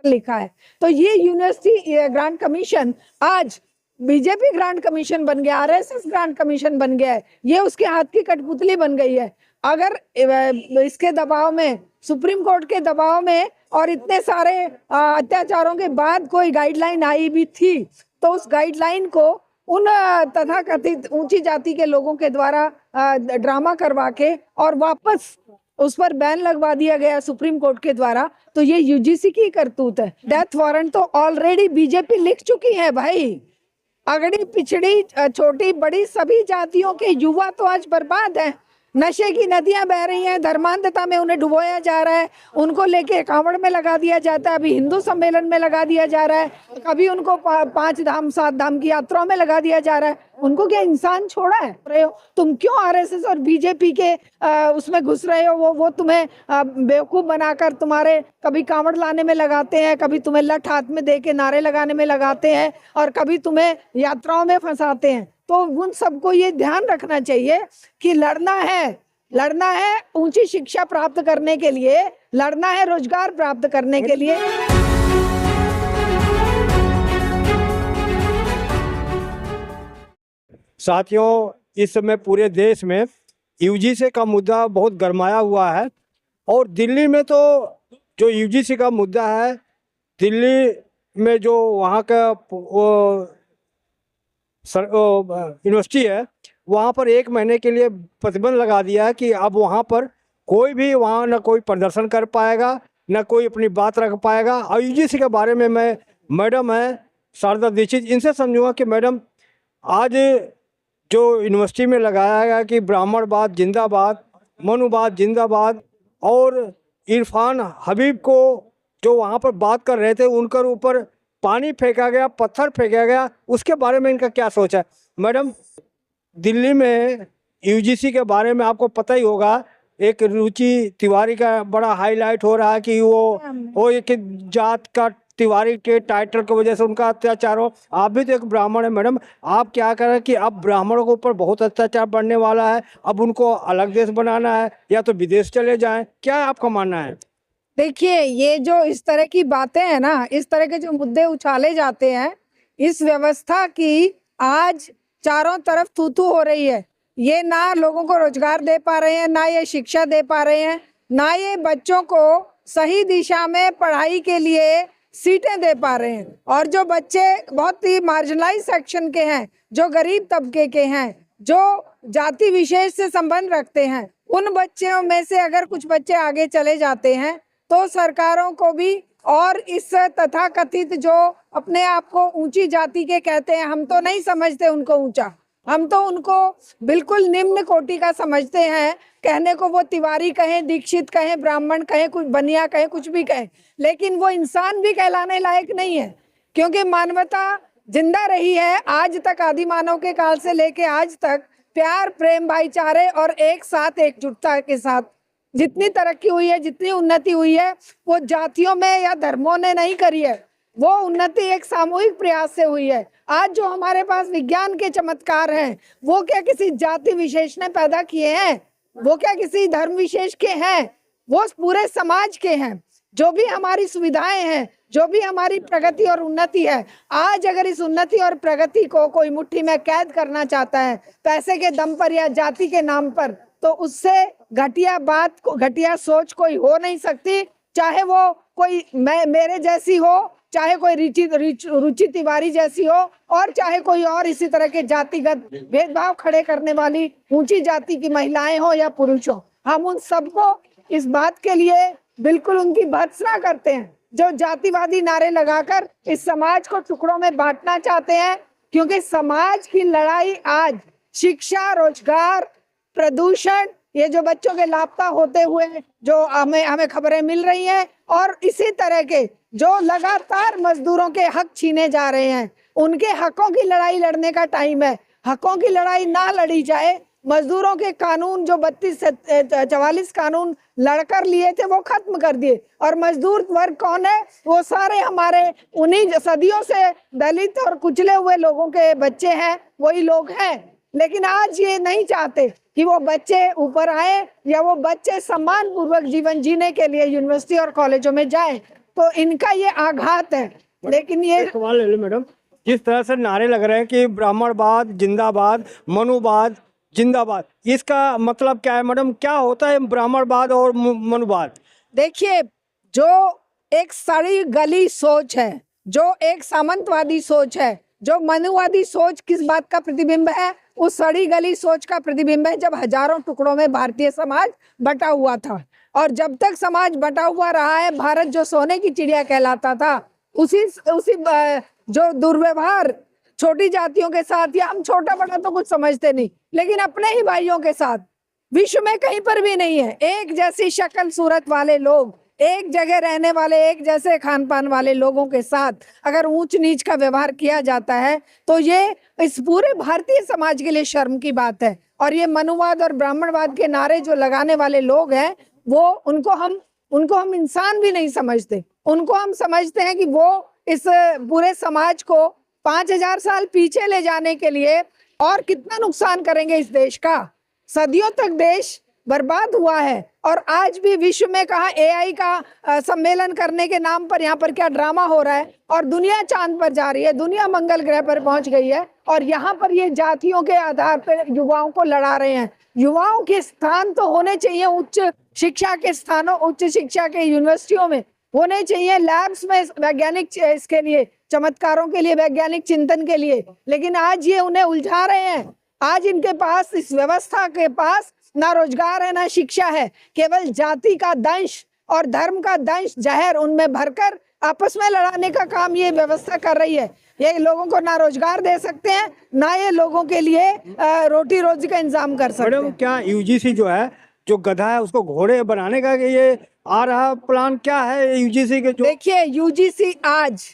लिखा है। तो ये यूनिवर्सिटी ग्रांट कमीशन आज बीजेपी ग्रांट कमीशन बन गया, आरएसएस ग्रांट कमीशन बन गया है। ये उसके हाथ की कठपुतली बन गई है। अगर इसके दबाव में, सुप्रीम कोर्ट के दबाव में और इतने सारे अत्याचारों के बाद कोई गाइडलाइन आई भी थी, तो उस गाइडलाइन को उन तथाकथित ऊंची जाति के लोगों के द्वारा ड्रामा करवा के और वापस उस पर बैन लगवा दिया गया सुप्रीम कोर्ट के द्वारा। तो ये यूजीसी की करतूत है। डेथ वारंट तो ऑलरेडी बीजेपी लिख चुकी है भाई। अगड़ी पिछड़ी छोटी बड़ी सभी जातियों के युवा तो आज बर्बाद हैं। नशे की नदियां बह रही हैं, धर्मांधता में उन्हें डुबोया जा रहा है, उनको लेके कांवड़ में लगा दिया जाता है, अभी हिंदू सम्मेलन में लगा दिया जा रहा है, कभी उनको 5 धाम 7 धाम की यात्राओं में लगा दिया जा रहा है। उनको क्या इंसान छोड़ा है? तुम क्यों आरएसएस और बीजेपी के उसमें घुस रहे हो? वो तुम्हें बेवकूफ बनाकर तुम्हारे कभी कांवड़ लाने में लगाते हैं, कभी तुम्हें लठ हाथ में दे के नारे लगाने में लगाते हैं, और कभी तुम्हें यात्राओं में फंसाते हैं। तो उन सबको ये ध्यान रखना चाहिए कि लड़ना है ऊंची शिक्षा प्राप्त करने के लिए, लड़ना है रोजगार प्राप्त करने के लिए। साथियों, इस समय पूरे देश में यूजीसी का मुद्दा बहुत गरमाया हुआ है, और दिल्ली में तो जो यूजीसी का मुद्दा है, दिल्ली में जो वहाँ का यूनिवर्सिटी है, वहाँ पर 1 महीने के लिए प्रतिबंध लगा दिया है कि अब वहाँ पर कोई भी वहाँ न कोई प्रदर्शन कर पाएगा, न कोई अपनी बात रख पाएगा। और यूजीसी के बारे में मैं मैडम है शारदा दीक्षित, इनसे समझूंगा कि मैडम, आज जो यूनिवर्सिटी में लगाया गया कि ब्राह्मणवाद जिंदाबाद, मनुवाद जिंदाबाद, और इरफान हबीब को जो वहाँ पर बात कर रहे थे उनके ऊपर पानी फेंका गया, पत्थर फेंका गया, उसके बारे में इनका क्या सोच है? मैडम, दिल्ली में यूजीसी के बारे में आपको पता ही होगा, एक रुचि तिवारी का बड़ा हाईलाइट हो रहा है कि वो एक जात का तिवारी के टाइटल की वजह से उनका अत्याचार हो। आप भी तो एक ब्राह्मण है मैडम, आप क्या कह रहे हैं कि अब ब्राह्मणों के ऊपर बहुत अत्याचार बढ़ने वाला है, अब उनको अलग देश बनाना है या तो विदेश चले जाएं, क्या आपका मानना है? देखिए, ये जो इस तरह की बातें हैं ना, इस तरह के जो मुद्दे उछाले जाते हैं, इस व्यवस्था की आज चारों तरफ थू-थू हो रही है। ये ना लोगों को रोजगार दे पा रहे हैं, ना ये शिक्षा दे पा रहे हैं, ना ये बच्चों को सही दिशा में पढ़ाई के लिए सीटें दे पा रहे हैं। और जो बच्चे बहुत ही मार्जिनलाइज सेक्शन के हैं, जो गरीब तबके के हैं, जो जाति विशेष से संबंध रखते हैं, उन बच्चों में से अगर कुछ बच्चे आगे चले जाते हैं तो सरकारों को भी, और इस तथाकथित जो अपने आप को ऊंची जाति के कहते हैं, हम तो नहीं समझते उनको ऊंचा, हम तो उनको बिल्कुल निम्न कोटि का समझते हैं। कहने को वो तिवारी कहें, दीक्षित कहें, ब्राह्मण कहें, कुछ बनिया कहें, कुछ भी कहें, लेकिन वो इंसान भी कहलाने लायक नहीं है, क्योंकि मानवता जिंदा रही है आज तक, आदि मानव के काल से लेके आज तक, प्यार, प्रेम, भाईचारे और एक साथ एकजुटता के साथ। जितनी तरक्की हुई है, जितनी उन्नति हुई है, वो जातियों में या धर्मों ने नहीं करी है, वो उन्नति एक सामूहिक प्रयास से हुई है। आज जो हमारे पास विज्ञान के चमत्कार हैं, वो क्या किसी जाति विशेष ने पैदा किए हैं? वो क्या किसी धर्म विशेष के हैं? वो पूरे समाज के हैं। जो भी हमारी सुविधाएं हैं, जो भी हमारी प्रगति और उन्नति है, आज अगर इस उन्नति और प्रगति को कोई मुट्ठी में कैद करना चाहता है पैसे के दम पर या जाति के नाम पर, तो उससे घटिया बात, घटिया सोच कोई हो नहीं सकती। चाहे वो कोई मेरे जैसी हो, चाहे कोई रुचि तिवारी जैसी हो, और चाहे कोई और इसी तरह के जातिगत भेदभाव खड़े करने वाली ऊंची जाति की महिलाएं हो या पुरुष हो, हम उन सबको इस बात के लिए बिल्कुल उनकी भर्त्सना करते हैं जो जातिवादी नारे लगाकर इस समाज को टुकड़ों में बांटना चाहते हैं। क्योंकि समाज की लड़ाई आज शिक्षा, रोजगार, प्रदूषण, ये जो बच्चों के लापता होते हुए जो हमें खबरें मिल रही हैं, और इसी तरह के जो लगातार मजदूरों के हक छीने जा रहे हैं, उनके हकों की लड़ाई लड़ने का टाइम है। हकों की लड़ाई ना लड़ी जाए, मजदूरों के कानून जो 32 से 44 कानून लड़कर लिए थे वो खत्म कर दिए। और मजदूर वर्ग कौन है? वो सारे हमारे उन्हीं सदियों से दलित और कुचले हुए लोगों के बच्चे हैं, वही लोग हैं। लेकिन आज ये नहीं चाहते कि वो बच्चे ऊपर आए या वो बच्चे सम्मान पूर्वक जीवन जीने के लिए यूनिवर्सिटी और कॉलेजों में जाएं। तो इनका ये आघात है। लेकिन ये एक सवाल ले लो मैडम, जिस तरह से नारे लग रहे हैं कि ब्राह्मणवाद जिंदाबाद, मनुवाद जिंदाबाद, इसका मतलब क्या है मैडम? क्या होता है ब्राह्मणवाद और मनुवाद? देखिए, जो एक सड़ी गली सोच है, जो एक सामंतवादी सोच है, जो मनुवादी सोच किस बात का प्रतिबिंब है? उस सड़ी गली सोच का प्रतिबिंब है जब हजारों टुकड़ों में भारतीय समाज बटा हुआ था। और जब तक समाज बटा हुआ रहा है, भारत जो सोने की चिड़िया कहलाता था, उसी उसी जो दुर्व्यवहार छोटी जातियों के साथ, या हम छोटा बड़ा तो कुछ समझते नहीं, लेकिन अपने ही भाइयों के साथ विश्व में कहीं पर भी नहीं है। एक जैसी शक्ल सूरत वाले लोग, एक जगह रहने वाले, एक जैसे खान पान वाले लोगों के साथ अगर ऊंच नीच का व्यवहार किया जाता है तो ये इस पूरे भारतीय समाज के लिए शर्म की बात है। और ये मनुवाद और ब्राह्मणवाद के नारे जो लगाने वाले लोग हैं, वो उनको हम इंसान भी नहीं समझते। उनको हम समझते हैं कि वो इस पूरे समाज को 5000 साल पीछे ले जाने के लिए और कितना नुकसान करेंगे इस देश का। सदियों तक देश बर्बाद हुआ है, और आज भी विश्व में कहा एआई का सम्मेलन करने के नाम पर यहाँ पर क्या ड्रामा हो रहा है, और दुनिया चांद पर जा रही है, दुनिया मंगल ग्रह पर पहुंच गई है, और यहाँ पर ये जातियों के आधार पर युवाओं को लड़ा रहे हैं। युवाओं के स्थान तो होने चाहिए उच्च शिक्षा के स्थानों, उच्च शिक्षा के यूनिवर्सिटियों में होने चाहिए, लैब्स में वैज्ञानिक इसके लिए, चमत्कारों के लिए, वैज्ञानिक चिंतन के लिए, लेकिन आज ये उन्हें उलझा रहे हैं। आज इनके पास, इस व्यवस्था के पास ना रोजगार है ना शिक्षा है, केवल जाति का दंश और धर्म का दंश जहर उनमें भरकर आपस में लड़ाने का काम ये व्यवस्था कर रही है। ये लोगों को ना रोजगार दे सकते हैं, ना ये लोगों के लिए रोटी रोजी का इंतजाम कर सकते हैं। क्या यूजीसी जो है, जो गधा है उसको घोड़े बनाने का ये आ रहा प्लान क्या है यूजीसी के? जो देखिए, यूजीसी आज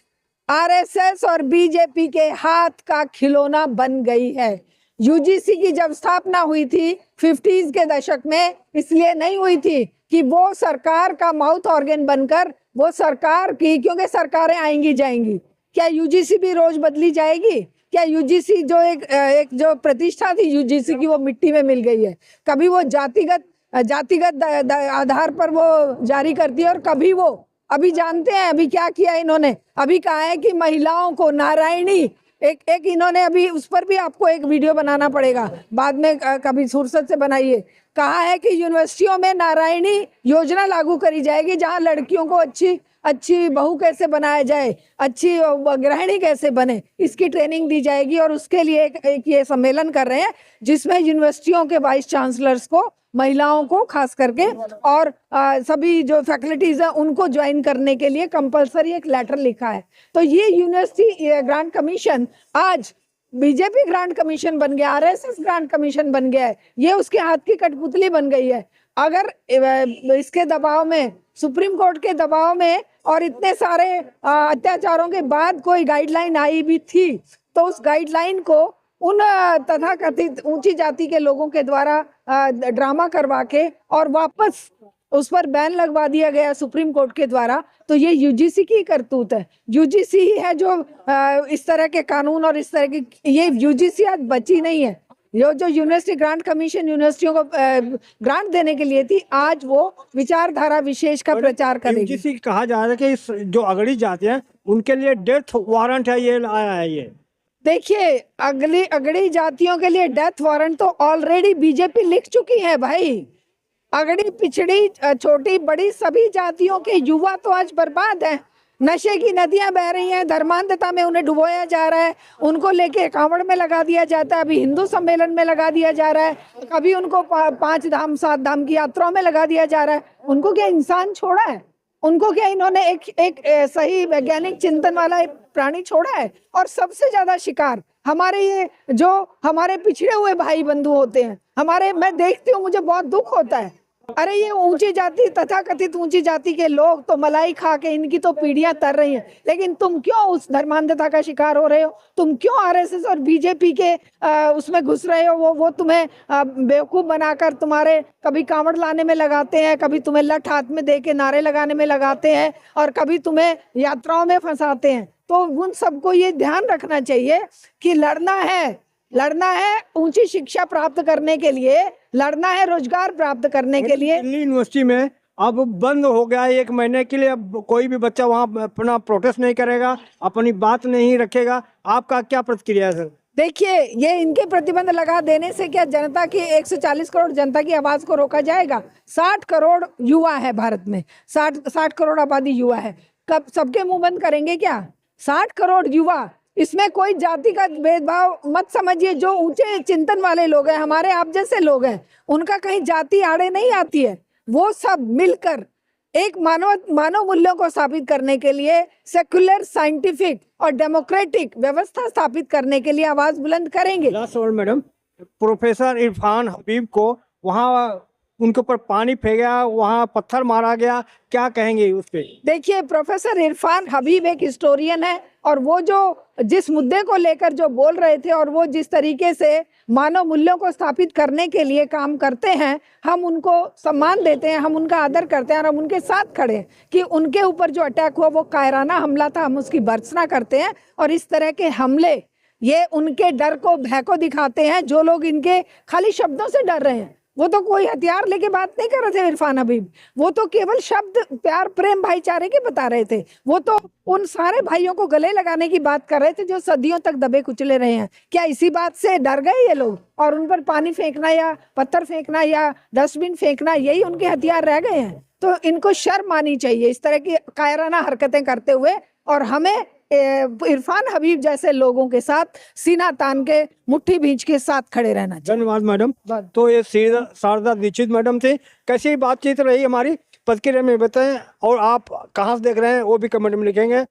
आरएसएस और बीजेपी के हाथ का खिलौना बन गई है। यूजीसी की जब स्थापना हुई थी 50s के दशक में, इसलिए नहीं हुई थी कि वो सरकार का माउथ ऑर्गन बनकर वो सरकार की, क्योंकि सरकारें आएंगी जाएंगी, क्या यूजीसी भी रोज बदली जाएगी? क्या यूजीसी जो एक जो प्रतिष्ठा थी यूजीसी की, वो मिट्टी में मिल गई है? कभी वो जातिगत आधार पर वो जारी करती है, और कभी वो, अभी जानते हैं अभी क्या किया इन्होंने? अभी कहा है कि महिलाओं को नारायणी, एक इन्होंने अभी उस पर भी आपको एक वीडियो बनाना पड़ेगा, बाद में कभी फुर्सत से बनाइए। कहा है कि यूनिवर्सिटियों में नारायणी योजना लागू करी जाएगी, जहां लड़कियों को अच्छी बहू कैसे बनाया जाए, अच्छी गृहिणी कैसे बने, इसकी ट्रेनिंग दी जाएगी। और उसके लिए एक ये सम्मेलन कर रहे हैं जिसमें यूनिवर्सिटियों के वाइस चांसलर्स को, महिलाओं को खास करके, और सभी जो फैकल्टीज हैं उनको ज्वाइन करने के लिए कंपलसरी एक लेटर लिखा है। तो ये यूनिवर्सिटी ग्रांट कमीशन आज बीजेपी ग्रांट कमीशन बन गया, आरएसएस ग्रांट कमीशन बन गया है, ये उसके हाथ की कठपुतली बन गई है। अगर इसके दबाव में, सुप्रीम कोर्ट के दबाव में और इतने सारे अत्याचारों के बाद कोई गाइडलाइन आई भी थी, तो उस गाइडलाइन को उन तथाकथित ऊंची जाति के लोगों के द्वारा ड्रामा करवा के और वापस उस पर बैन लगवा दिया गया सुप्रीम कोर्ट के द्वारा। तो ये यूजीसी की करतूत है। यूजीसी ही है जो इस तरह के कानून और इस तरह की, ये यूजीसी आज बची नहीं है। जो यूनिवर्सिटी ग्रांट कमीशन यूनिवर्सिटियों को ग्रांट देने के लिए थी, आज वो विचारधारा विशेष का प्रचार करेगी। यूजीसी कहा जा रहा है कि जो अगड़ी जाति हैं उनके लिए डेथ वारंट है, ये आया है। ये देखिए, अगड़ी जातियों के लिए डेथ वारंट तो ऑलरेडी बीजेपी लिख चुकी है भाई। अगड़ी, पिछड़ी, छोटी बड़ी सभी जातियों के युवा तो आज बर्बाद हैं। नशे की नदियां बह रही हैं, धर्मांधता में उन्हें डुबोया जा रहा है, उनको लेके कांवड़ में लगा दिया जाता है, अभी हिंदू सम्मेलन में लगा दिया जा रहा है, कभी उनको 5 धाम 7 धाम की यात्राओं में लगा दिया जा रहा है। उनको क्या इंसान छोड़ा है? उनको क्या इन्होंने एक सही वैज्ञानिक चिंतन वाला एक प्राणी छोड़ा है? और सबसे ज्यादा शिकार हमारे ये जो हमारे पिछड़े हुए भाई बंधु होते हैं, हमारे, मैं देखती हूँ मुझे बहुत दुख होता है। अरे ये ऊंची जाति, तथाकथित ऊंची जाति के लोग तो मलाई खा के इनकी तो पीढ़ियां तर रही हैं, लेकिन तुम क्यों उस धर्मांधता का शिकार हो रहे हो? तुम क्यों आरएसएस और बीजेपी के उसमें घुस रहे हो? वो तुम्हें बेवकूफ बनाकर तुम्हारे कभी कांवड़ लाने में लगाते हैं, कभी तुम्हें लठ हाथ में दे के नारे लगाने में लगाते हैं, और कभी तुम्हें यात्राओं में फंसाते हैं। तो उन सबको ये ध्यान रखना चाहिए कि लड़ना है ऊंची शिक्षा प्राप्त करने के लिए, लड़ना है रोजगार प्राप्त करने के लिए। दिल्ली यूनिवर्सिटी में अब बंद हो गया है 1 महीने के लिए। अब कोई भी बच्चा वहाँ अपना प्रोटेस्ट नहीं करेगा, अपनी बात नहीं रखेगा। आपका क्या प्रतिक्रिया है सर? देखिए, ये इनके प्रतिबंध लगा देने से क्या जनता की 140 करोड़ जनता की आवाज को रोका जाएगा? 60 करोड़ युवा है भारत में, 60 करोड़ आबादी युवा है। कब सबके मुंह बंद करेंगे क्या? 60 करोड़ युवा, इसमें कोई जाति का भेदभाव मत समझिए। जो ऊंचे चिंतन वाले लोग हैं, हमारे आप जैसे लोग हैं, उनका कहीं जाति आड़े नहीं आती है। वो सब मिलकर एक मानव मूल्यों को स्थापित करने के लिए, सेक्युलर, साइंटिफिक और डेमोक्रेटिक व्यवस्था स्थापित करने के लिए आवाज बुलंद करेंगे। Last word madam, professor Irfan Habib को वहाँ उनके ऊपर पानी फेंका, वहाँ पत्थर मारा गया, क्या कहेंगे उस पे? देखिए, प्रोफेसर इरफान हबीब एक हिस्टोरियन है और वो जो जिस मुद्दे को लेकर जो बोल रहे थे और वो जिस तरीके से मानव मूल्यों को स्थापित करने के लिए काम करते हैं, हम उनको सम्मान देते हैं, हम उनका आदर करते हैं और हम उनके साथ खड़े हैं कि उनके ऊपर जो अटैक हुआ वो कायराना हमला था, हम उसकी भर्त्सना करते हैं। और इस तरह के हमले ये उनके डर को, भय को दिखाते हैं। जो लोग इनके खाली शब्दों से डर रहे हैं, वो तो कोई हथियार लेके बात नहीं कर रहे थे इरफान हबीब, वो तो केवल शब्द प्यार, प्रेम, भाईचारे के बता रहे थे। वो तो उन सारे भाइयों को गले लगाने की बात कर रहे थे जो सदियों तक दबे कुचले रहे हैं। क्या इसी बात से डर गए ये लोग और उन पर पानी फेंकना या पत्थर फेंकना या डस्टबिन फेंकना यही उनके हथियार रह गए हैं? तो इनको शर्म आनी चाहिए इस तरह की कायराना हरकतें करते हुए। और हमें इरफान हबीब जैसे लोगों के साथ सीना तान के, मुट्ठी भींच के साथ खड़े रहना चाहिए। धन्यवाद मैडम। तो ये शारदा दीक्षित मैडम थी। कैसी बातचीत रही हमारी, प्रतिक्रिया में बताएं। और आप कहाँ से देख रहे हैं वो भी कमेंट में लिखेंगे।